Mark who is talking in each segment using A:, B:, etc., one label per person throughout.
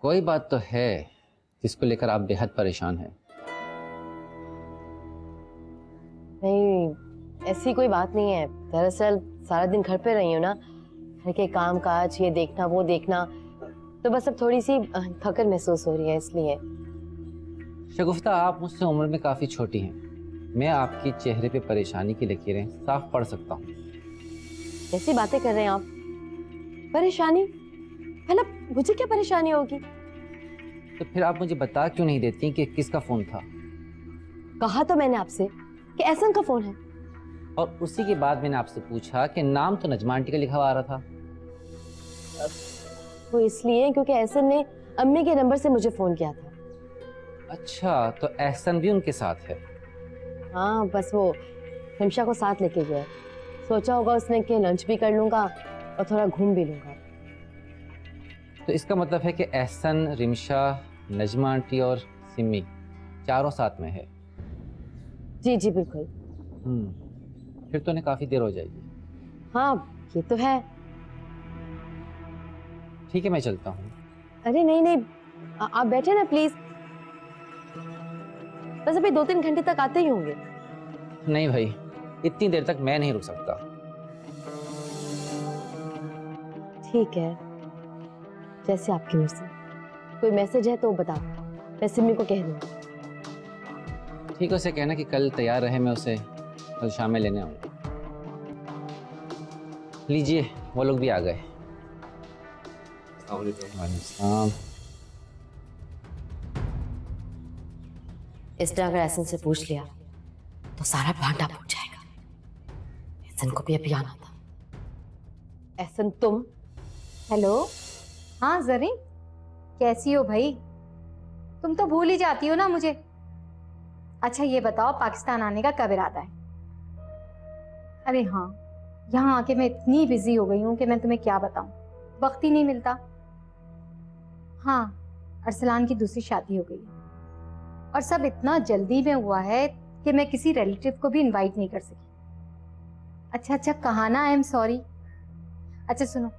A: कोई बात तो है जिसको लेकर आप बेहद परेशान हैं।
B: नहीं, ऐसी कोई बात नहीं है। दरअसल सारा दिन घर पे रही हूँ ना, घर के काम काज, ये देखना वो देखना, तो बस अब थोड़ी सी थकन महसूस हो रही है इसलिए।
A: शगुफ्ता, आप मुझसे उम्र में काफी छोटी हैं। मैं आपकी चेहरे पे परेशानी की लकीरें साफ पढ़ सकता हूँ।
B: कैसी बातें कर रहे हैं आप? परेशानी? मतलब मुझे क्या परेशानी होगी?
A: तो फिर आप मुझे बता क्यों नहीं देती कि किसका फोन था?
B: कहा तो मैंने आपसे कि एहसन का फोन है।
A: और उसी के बाद मैंने आपसे पूछा कि नाम तो नजमा आंटी का लिखा हुआ आ रहा था।
B: वो इसलिए क्योंकि एहसन ने अम्मी के नंबर से मुझे फोन किया था।
A: अच्छा, तो एहसन भी उनके साथ है?
B: हाँ, बस वो रिमशा को साथ लेके गया। सोचा होगा उसने कि लंच भी कर लूंगा और थोड़ा घूम भी लूंगा।
A: तो इसका मतलब है कि एहसन, रिमशा, नजमा आंटी और सिमी चारों साथ में है।
B: जी जी बिल्कुल।
A: फिर तो उन्हें काफी देर हो जाएगी।
B: हाँ, ये तो है।
A: ठीक है, मैं चलता हूँ।
B: अरे नहीं नहीं, आप बैठे ना प्लीज। बस अभी 2-3 घंटे तक आते ही होंगे।
A: नहीं भाई, इतनी देर तक मैं नहीं रुक सकता।
B: ठीक है, जैसे आपकी मर्जी। कोई मैसेज है तो बता, मैं सिमी को कह दूंगी।
A: ठीक है, उसे कहना कि कल तैयार रहे, मैं उसे कल शाम में लेने आऊंगा। लीजिए, वो लोग भी आ गए। वालेकुम।
B: इसने अगर एहसन से पूछ लिया तो सारा भांडा फूट जाएगा। एहसन को भी अभी आना था। एहसन तुम?
C: हेलो। हाँ जरीन, कैसी हो भाई? तुम तो भूल ही जाती हो ना मुझे। अच्छा ये बताओ, पाकिस्तान आने का कब इरादा है? अरे हाँ, यहाँ आके मैं इतनी बिजी हो गई हूँ कि मैं तुम्हें क्या बताऊँ, वक्त ही नहीं मिलता। हाँ, अरसलान की दूसरी शादी हो गई है और सब इतना जल्दी में हुआ है कि मैं किसी रिलेटिव को भी इनवाइट नहीं कर सकी। अच्छा कहा ना, आई एम सॉरी। अच्छा सुनो,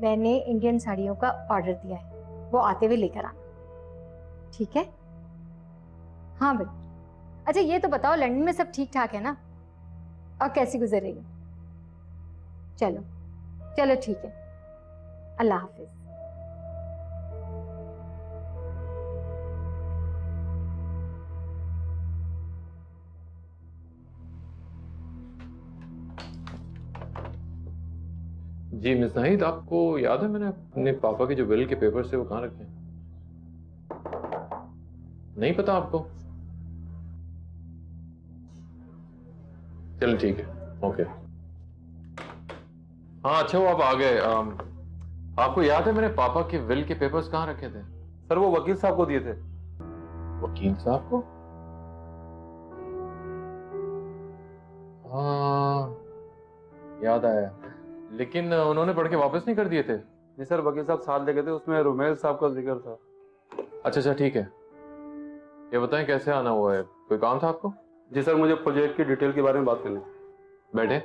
C: मैंने इंडियन साड़ियों का ऑर्डर दिया है, वो आते हुए लेकर आना, ठीक है? हाँ भाई। अच्छा ये तो बताओ, लंदन में सब ठीक ठाक है ना? और कैसी गुजर रही है? चलो चलो ठीक है, अल्लाह हाफिज।
D: जी मिस नाहिद, आपको याद है मैंने अपने पापा के जो विल के पेपर्स थे वो कहाँ रखे हैं? नहीं पता आपको? चलो ठीक है, ओके। हाँ अच्छा, वो आप आ गए। आपको याद है मैंने पापा के विल के पेपर्स कहाँ रखे थे?
E: सर वो वकील साहब को दिए थे।
D: वकील साहब को? हाँ याद आया, लेकिन उन्होंने पढ़ के वापस नहीं कर दिए थे।
E: जी सर, वकील साहब साथ ले गए थे, उसमें रुमेल साहब का जिक्र था।
D: अच्छा ठीक है, ये बताएं कैसे आना हुआ है? कोई काम था आपको?
E: जी सर, मुझे प्रोजेक्ट की डिटेल के बारे में बात करनी।
D: बैठे।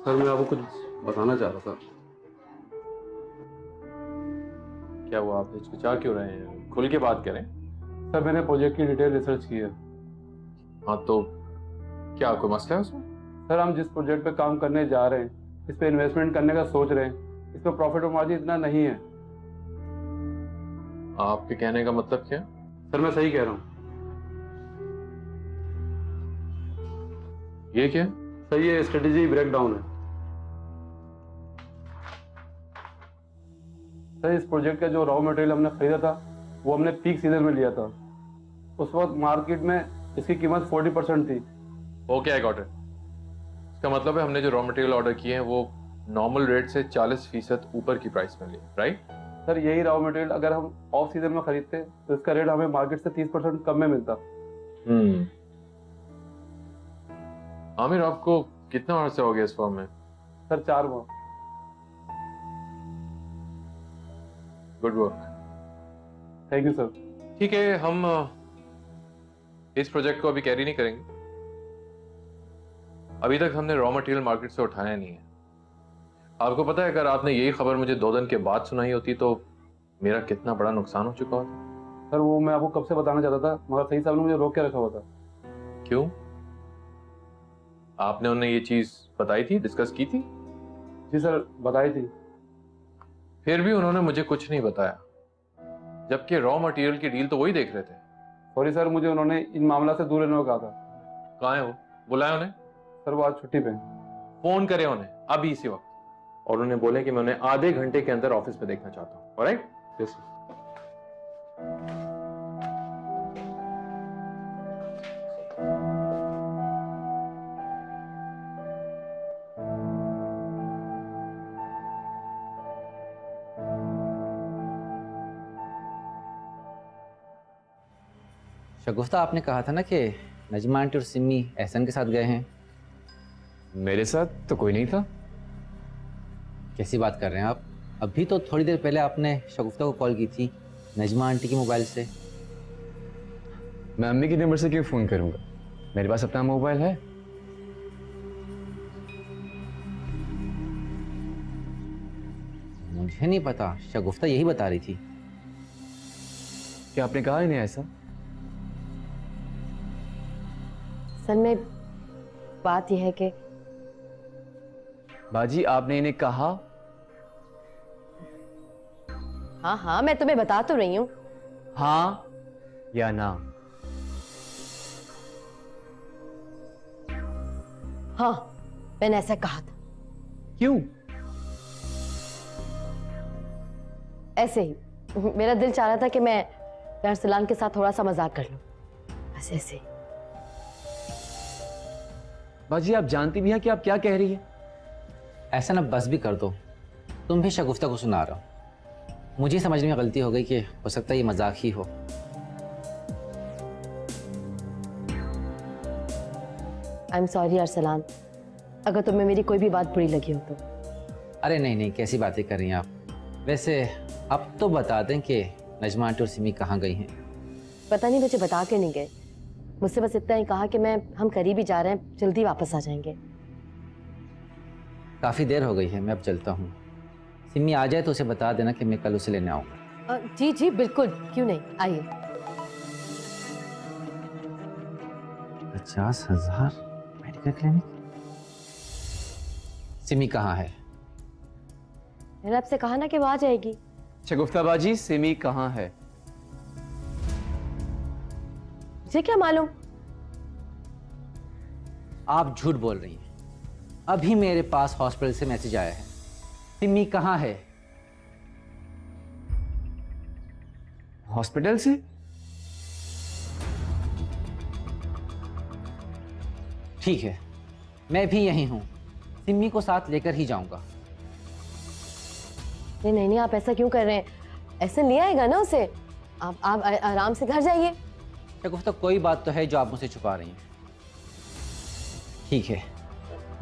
E: सर मैं आपको कुछ बताना चाह रहा था।
D: क्या हुआ, आप हिचकिचा क्यों रहे हैं? खुल के बात करें।
E: सर मैंने प्रोजेक्ट की डिटेल रिसर्च की है।
D: हाँ तो क्या कोई मसला है उसमें?
E: सर हम जिस प्रोजेक्ट पे काम करने जा रहे हैं, इस पे इन्वेस्टमेंट करने का सोच रहे हैं, इस पे प्रॉफिट और मार्जिन इतना नहीं है।
D: आपके कहने का मतलब क्या?
E: सर मैं सही कह रहा हूँ।
D: ये क्या?
E: सर ये स्ट्रेटेजी ब्रेकडाउन है। सर इस प्रोजेक्ट का जो रॉ मटेरियल हमने खरीदा था वो हमने पीक सीजन में लिया था। उस वक्त मार्केट में इसकी कीमत 40% थी।
D: Okay I got it. इसका मतलब है हमने जो रॉ मटेरियल ऑर्डर किए हैं वो नॉर्मल रेट से 40% ऊपर की प्राइस में लिए, राइट?
E: सर यही रॉ मटेरियल अगर हम ऑफ सीजन में खरीदते तो इसका रेट हमें मार्केट से 30% कम में मिलता।
D: आमिर, आपको कितना अर्सा हो गया इस फॉर्म में?
E: सर 4 माह।
D: Good work.
E: Thank you sir.
D: ठीक है, हम इस प्रोजेक्ट को अभी कैरी नहीं करेंगे। अभी तक हमने रॉ मटेरियल मार्केट से उठाया नहीं है। आपको पता है अगर आपने यही खबर मुझे 2 दिन के बाद सुनाई होती तो मेरा कितना बड़ा नुकसान हो चुका होता।
E: सर वो मैं आपको कब से बताना चाहता था, मगर सही साहब ने मुझे रोक के रखा हुआ था।
D: क्यों? आपने उन्हें ये चीज बताई थी, डिस्कस की थी?
E: जी सर, बताई थी।
D: फिर भी उन्होंने मुझे कुछ नहीं बताया, जबकि रॉ मटेरियल की डील तो वही देख रहे थे।
E: सॉरी सर, मुझे उन्होंने इन मामला से दूर रहने को कहा था।
D: कहाँ है वो? बुलाए उन्हें।
E: सर वो आज छुट्टी पे हैं।
D: फोन करें उन्हें अभी इसी वक्त, और उन्हें बोले कि मैं उन्हें आधे घंटे के अंदर ऑफिस में देखना चाहता हूँ। ऑलराइट?
E: Yes sir.
A: शगुफ्ता, आपने कहा था ना कि नजमा आंटी और सिमी एहसन के साथ गए हैं।
F: मेरे साथ तो कोई नहीं था।
A: कैसी बात कर रहे हैं आप? अभी तो थोड़ी देर पहले आपने शगुफ्ता को कॉल की थी नजमा आंटी के मोबाइल से।
F: मैं अम्मी के नंबर से क्यों फोन करूंगा, मेरे पास अपना मोबाइल है।
A: मुझे नहीं पता, शगुफ्ता यही बता रही थी।
F: क्या आपने कहा इन्हें ऐसा?
B: असल में बात यह है कि
F: बाजी, आपने इन्हें कहा?
B: हाँ हाँ, मैं तुम्हें बता तो रही हूँ।
F: हाँ या ना?
B: हाँ, मैंने ऐसा कहा था।
F: क्यों?
B: ऐसे ही मेरा दिल चाह रहा था कि मैं अरसलान के साथ थोड़ा सा मजाक कर लूं, बस ऐसे ही।
F: बाजी, आप जानती भी हैं कि आप क्या कह रही हैं?
A: ऐसा ना, बस भी कर दो, तुम भी शगुफ्ता को सुना रहा हो। मुझे समझने में गलती हो गई कि हो सकता है ये मजाक ही हो।
B: आई एम सॉरी अरसलान, अगर तुम्हें मेरी कोई भी बात बुरी लगी हो तो।
A: अरे नहीं नहीं, कैसी बातें कर रही हैं आप। वैसे अब तो बता दें कि नजमा आंटी और सिमी कहाँ गई हैं।
B: पता नहीं, मुझे बता के नहीं गए। मुझसे बस इतना ही कहा कि हम करीब ही जा रहे हैं, जल्दी वापस आ जाएंगे।
A: काफ़ी देर हो गई है, मैं अब चलता हूँ। सिमी आ जाए तो उसे बता देना कि मैं कल उसे लेने आऊँगा।
B: जी जी बिल्कुल, क्यों नहीं, आइए।
A: 50,000 मेडिकल क्लिनिक। सिमी कहाँ है?
B: मैंने आपसे कहा ना कि वो आ जाएगी।
F: शगुफ्ता बाजी, सिमी कहाँ है?
B: मुझे क्या मालूम?
A: आप झूठ बोल रही हैं। अभी मेरे पास हॉस्पिटल से मैसेज आया है। सिमी कहाँ है?
F: हॉस्पिटल से?
A: ठीक है, मैं भी यहीं हूँ, सिमी को साथ लेकर ही जाऊंगा।
B: नहीं नहीं नहीं, आप ऐसा क्यों कर रहे हैं? ऐसे नहीं आएगा ना उसे। आप आराम से घर जाइए।
A: शगुफ्ता, कोई बात तो है जो आप मुझसे छुपा रही हैं। ठीक है,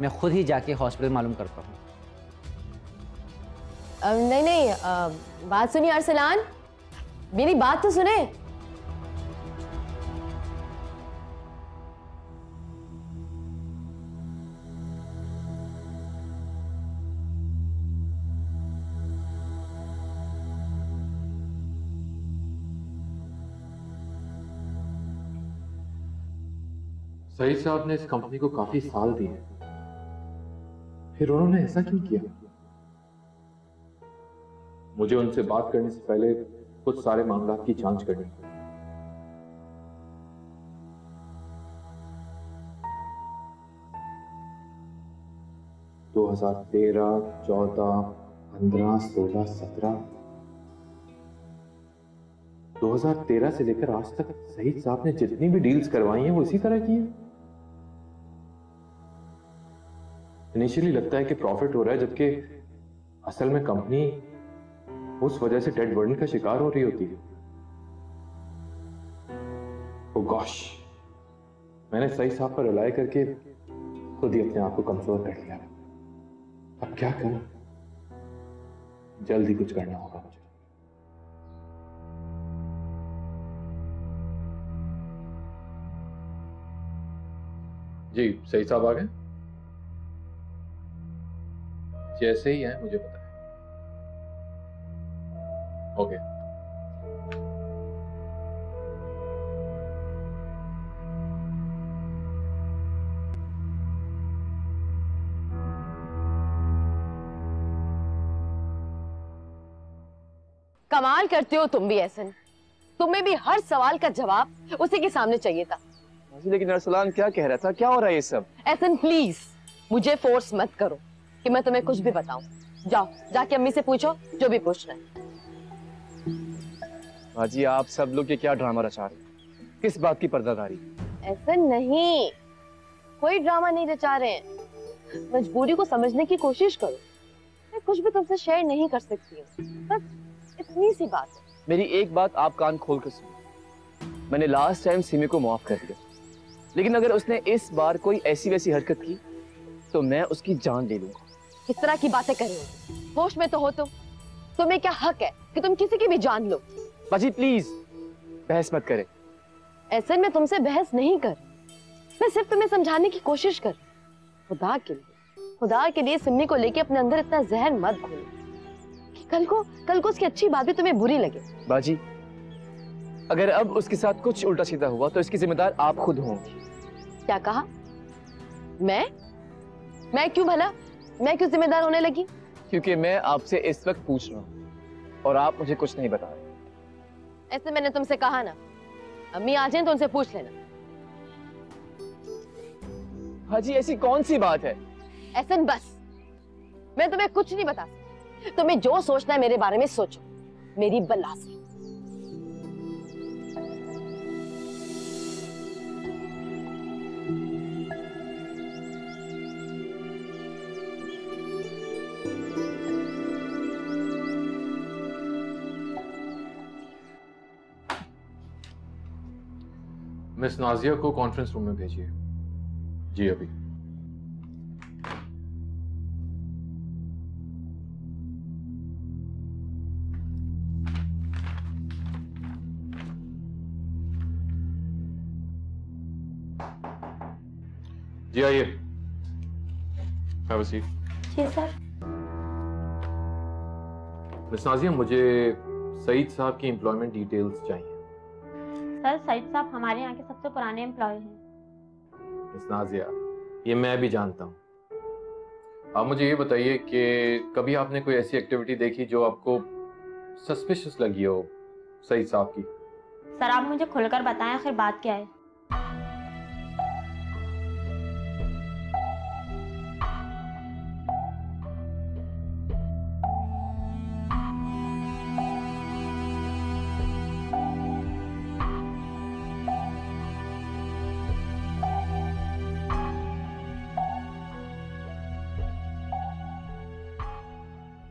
A: मैं खुद ही जाके हॉस्पिटल मालूम करता हूँ।
B: नहीं नहीं, बात सुनिए अरसलान, मेरी बात तो सुने।
D: सईद साहब ने इस कंपनी को काफी साल दिए, फिर उन्होंने ऐसा क्यों किया? मुझे उनसे बात करने से पहले कुछ सारे मामलों की जांच करनी है। दो 2013, 14, 15, 16, 17, 2013 से लेकर आज तक सईद साहब ने जितनी भी डील्स करवाई हैं वो इसी तरह की है। इनिशियली लगता है कि प्रॉफिट हो रहा है, जबकि असल में कंपनी उस वजह से डेड बर्डन का शिकार हो रही होती है। ओह गॉश, मैंने सही साहब पर रिलाय करके खुद ही अपने आप को कमजोर कर लिया। अब क्या करूं? जल्द ही कुछ करना होगा मुझे। जी सही साहब आ गए। जैसे ही है मुझे पता है। ओके।
B: कमाल करते हो तुम भी एहसन, तुम्हें भी हर सवाल का जवाब उसी के सामने चाहिए था।
F: लेकिन अरसलान क्या कह रहा था, क्या हो रहा है ये सब?
B: एहसन प्लीज मुझे फोर्स मत करो कि मैं तुम्हें कुछ भी बताऊं। जाओ जाके अम्मी से पूछो जो भी पूछना है।
F: बाजी आप सब लोग ये क्या ड्रामा रचा रहे हैं? किस बात की पर्दादारी?
B: ऐसा नहीं, कोई ड्रामा नहीं रचा रहे हैं। मजबूरी को समझने की कोशिश करो। मैं कुछ भी तुमसे शेयर नहीं कर सकती हूँ, बस इतनी सी बात है।
F: मेरी एक बात आप कान खोल कर सुनो, मैंने लास्ट टाइम सिमी को माफ कर दिया, लेकिन अगर उसने इस बार कोई ऐसी वैसी हरकत की तो मैं उसकी जान ले लूंगा।
B: किस तरह की बातें कर रहे हो? होश में तो हो तुम। तुम्हें क्या हक है कि तुम किसी की भी जान लो?
F: बाजी प्लीज बहस मत करे।
B: ऐसे में तुमसे बहस नहीं कर, मैं सिर्फ तुम्हें समझाने की कोशिश कर। खुदा के लिए सिमी को लेके अपने अंदर इतना जहर मत घोलो कि कल को उसकी अच्छी बात भी तुम्हें बुरी लगे।
F: बाजी अगर अब उसके साथ कुछ उल्टा सीधा हुआ तो इसकी जिम्मेदार आप खुद होंगी।
B: क्या कहा? मैं क्यों भला? मैं क्यों जिम्मेदार होने लगी?
F: क्योंकि मैं आपसे इस वक्त पूछ रहा हूँ और आप मुझे कुछ नहीं बता रहे।
B: ऐसे मैंने तुमसे कहा ना, अम्मी आ जाएं तो उनसे पूछ लेना।
F: हाजी ऐसी कौन सी बात है?
B: ऐसन बस, मैं तुम्हें कुछ नहीं बता सकती। तुम्हें जो सोचना है मेरे बारे में सोचो, मेरी बल्ला से।
D: मिस नाजिया को कॉन्फ्रेंस रूम में भेजिए। जी अभी। जी आइए। Have a seat.
G: जी सर।
D: मिस नाजिया मुझे सईद साहब की एम्प्लॉयमेंट डिटेल्स चाहिए।
G: सर सईद साहब हमारे यहाँ के सबसे पुराने एम्प्लॉय हैं।
D: मिस नाजिया ये मैं भी जानता हूँ। आप मुझे ये बताइए कि कभी आपने कोई ऐसी एक्टिविटी देखी जो आपको सस्पिशियस लगी हो सईद साहब की?
G: सर आप मुझे खुलकर बताएं आखिर बात क्या है।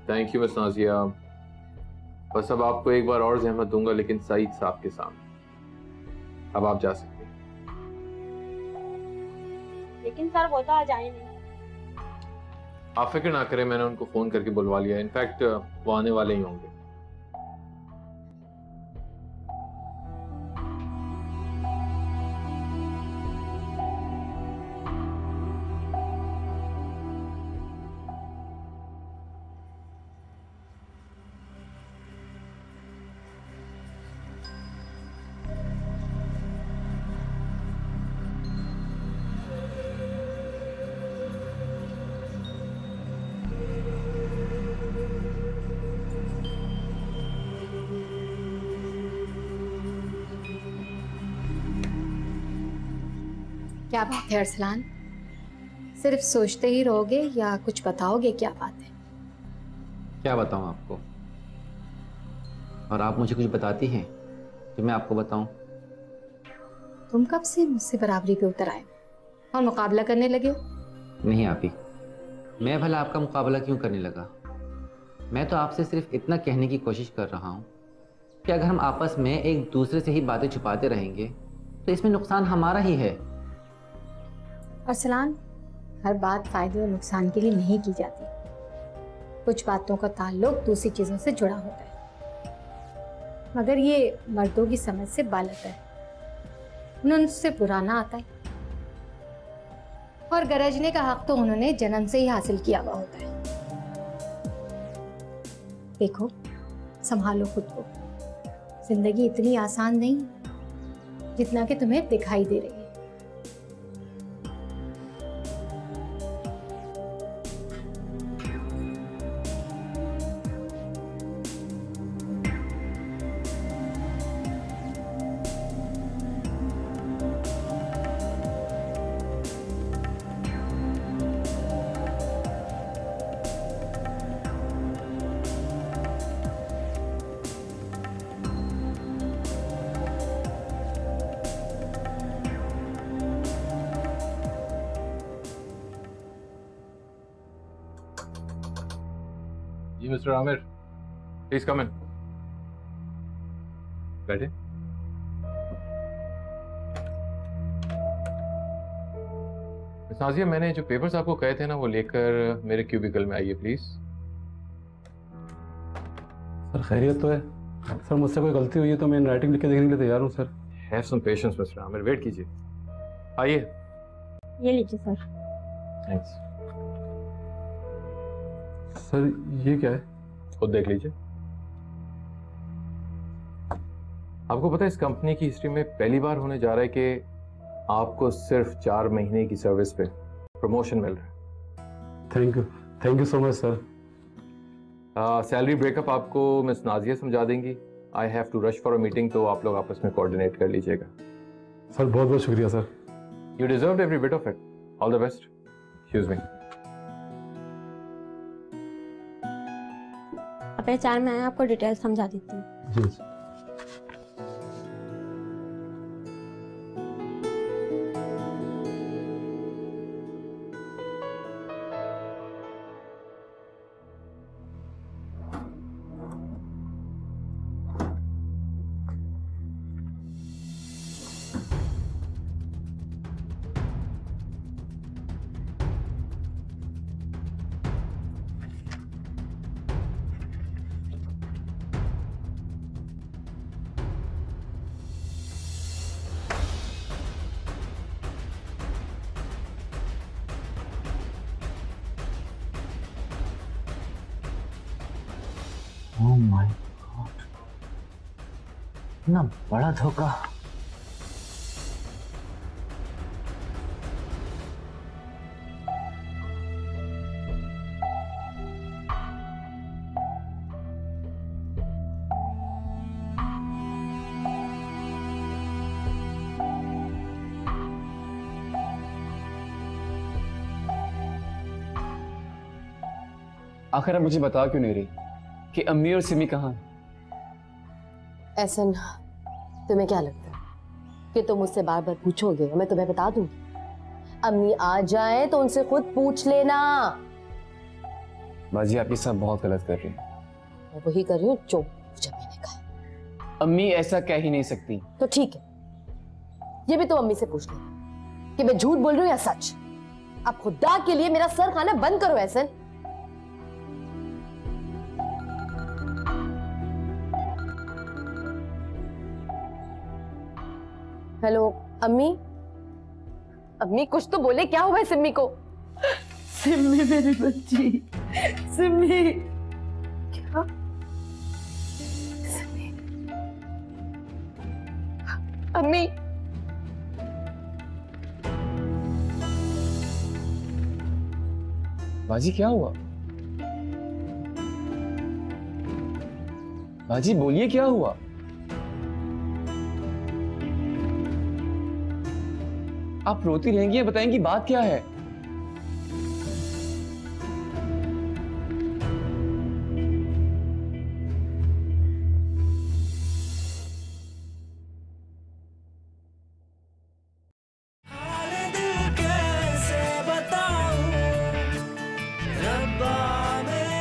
D: Thank you miss Nazia. बस अब आपको एक बार और जहमत दूंगा, लेकिन सईद साहब के सामने। अब आप जा सकते हैं।
G: लेकिन सर वो तो आज आए नहीं।
D: आप फिक्र ना करें, मैंने उनको फोन करके बुलवा लिया। इनफैक्ट वो आने वाले ही होंगे।
C: क्या बात है अरसलान? सिर्फ सोचते ही रहोगे या कुछ बताओगे? क्या बात है?
A: क्या बताऊं आपको, और आप मुझे कुछ बताती हैं जो मैं आपको बताऊं?
C: तुम कब से मुझसे बराबरी पे उतर आए और मुकाबला करने लगे हो?
A: नहीं आपी, मैं भला आपका मुकाबला क्यों करने लगा? मैं तो आपसे सिर्फ इतना कहने की कोशिश कर रहा हूं कि अगर हम आपस में एक दूसरे से ही बातें छुपाते रहेंगे तो इसमें नुकसान हमारा ही है।
C: अरसलान, हर बात फायदे और नुकसान के लिए नहीं की जाती। कुछ बातों का ताल्लुक दूसरी चीज़ों से जुड़ा होता है, मगर ये मर्दों की समझ से बालत है। उन्हें उनसे बुराना आता है और गरजने का हक तो उन्होंने जन्म से ही हासिल किया हुआ होता है। देखो, संभालो खुद को। जिंदगी इतनी आसान नहीं जितना कि तुम्हें दिखाई दे रही है।
D: जी मिस्टर आमिर, प्लीज कम इन। बैठे। मिस नाजिया, मैंने जो पेपर्स आपको कहे थे ना वो लेकर मेरे क्यूबिकल में आइए प्लीज।
E: सर खैरियत तो है? सर मुझसे कोई गलती हुई है तो मैं इन राइटिंग लिख के देखने के लिए तैयार हूँ sir.
D: Have some patience mister Aamir, wait कीजिए। आइए।
G: ये लीजिए सर।
D: थैंक्स।
E: सर ये क्या है?
D: खुद देख लीजिए। आपको पता है इस कंपनी की हिस्ट्री में पहली बार होने जा रहा है कि आपको सिर्फ 4 महीने की सर्विस पे प्रमोशन मिल रहा है।
E: Thank you so much sir.
D: Salary breakup आपको मिस नाजिया समझा देंगी। I have to rush for a meeting, तो आप लोग आपस में कोऑर्डिनेट कर लीजिएगा।
E: सर बहुत बहुत शुक्रिया sir.
D: You deserve every bit of it. All the best. Excuse me.
G: आप एचआर में आए, आपको डिटेल समझा देती हूँ।
E: जी।
A: ओह माय गॉड, इतना बड़ा धोखा।
F: आखिर आप मुझे बता क्यों नहीं रही कि अम्मी और सिमी कहाँ हैं?
B: ऐसा तुम्हें क्या लगता है कि तुम मुझसे बार बार पूछोगे और मैं तुम्हें बता दूं? अम्मी आ जाए तो उनसे खुद पूछ लेना।
F: बाजी, आप ये सब बहुत गलत कर रही हैं।
B: मैं वही कर रही हूँ जो मुझे मैंने कहा।
F: अम्मी ऐसा कह ही नहीं सकती।
B: तो ठीक है, ये भी तुम अम्मी से पूछ लेना कि मैं झूठ बोल रही हूँ या सच। अब खुदा के लिए मेरा सर खाना बंद करो ऐसन। हेलो अम्मी। अम्मी कुछ तो बोले, क्या हुआ है सिम्मी को?
H: सिम्मी मेरी बच्ची, सिम्मी।
B: क्या? सिम्मी। अम्मी।
F: बाजी क्या हुआ? बाजी बोलिए क्या हुआ? आप रोती रहेंगी या बताएंगी बात क्या है?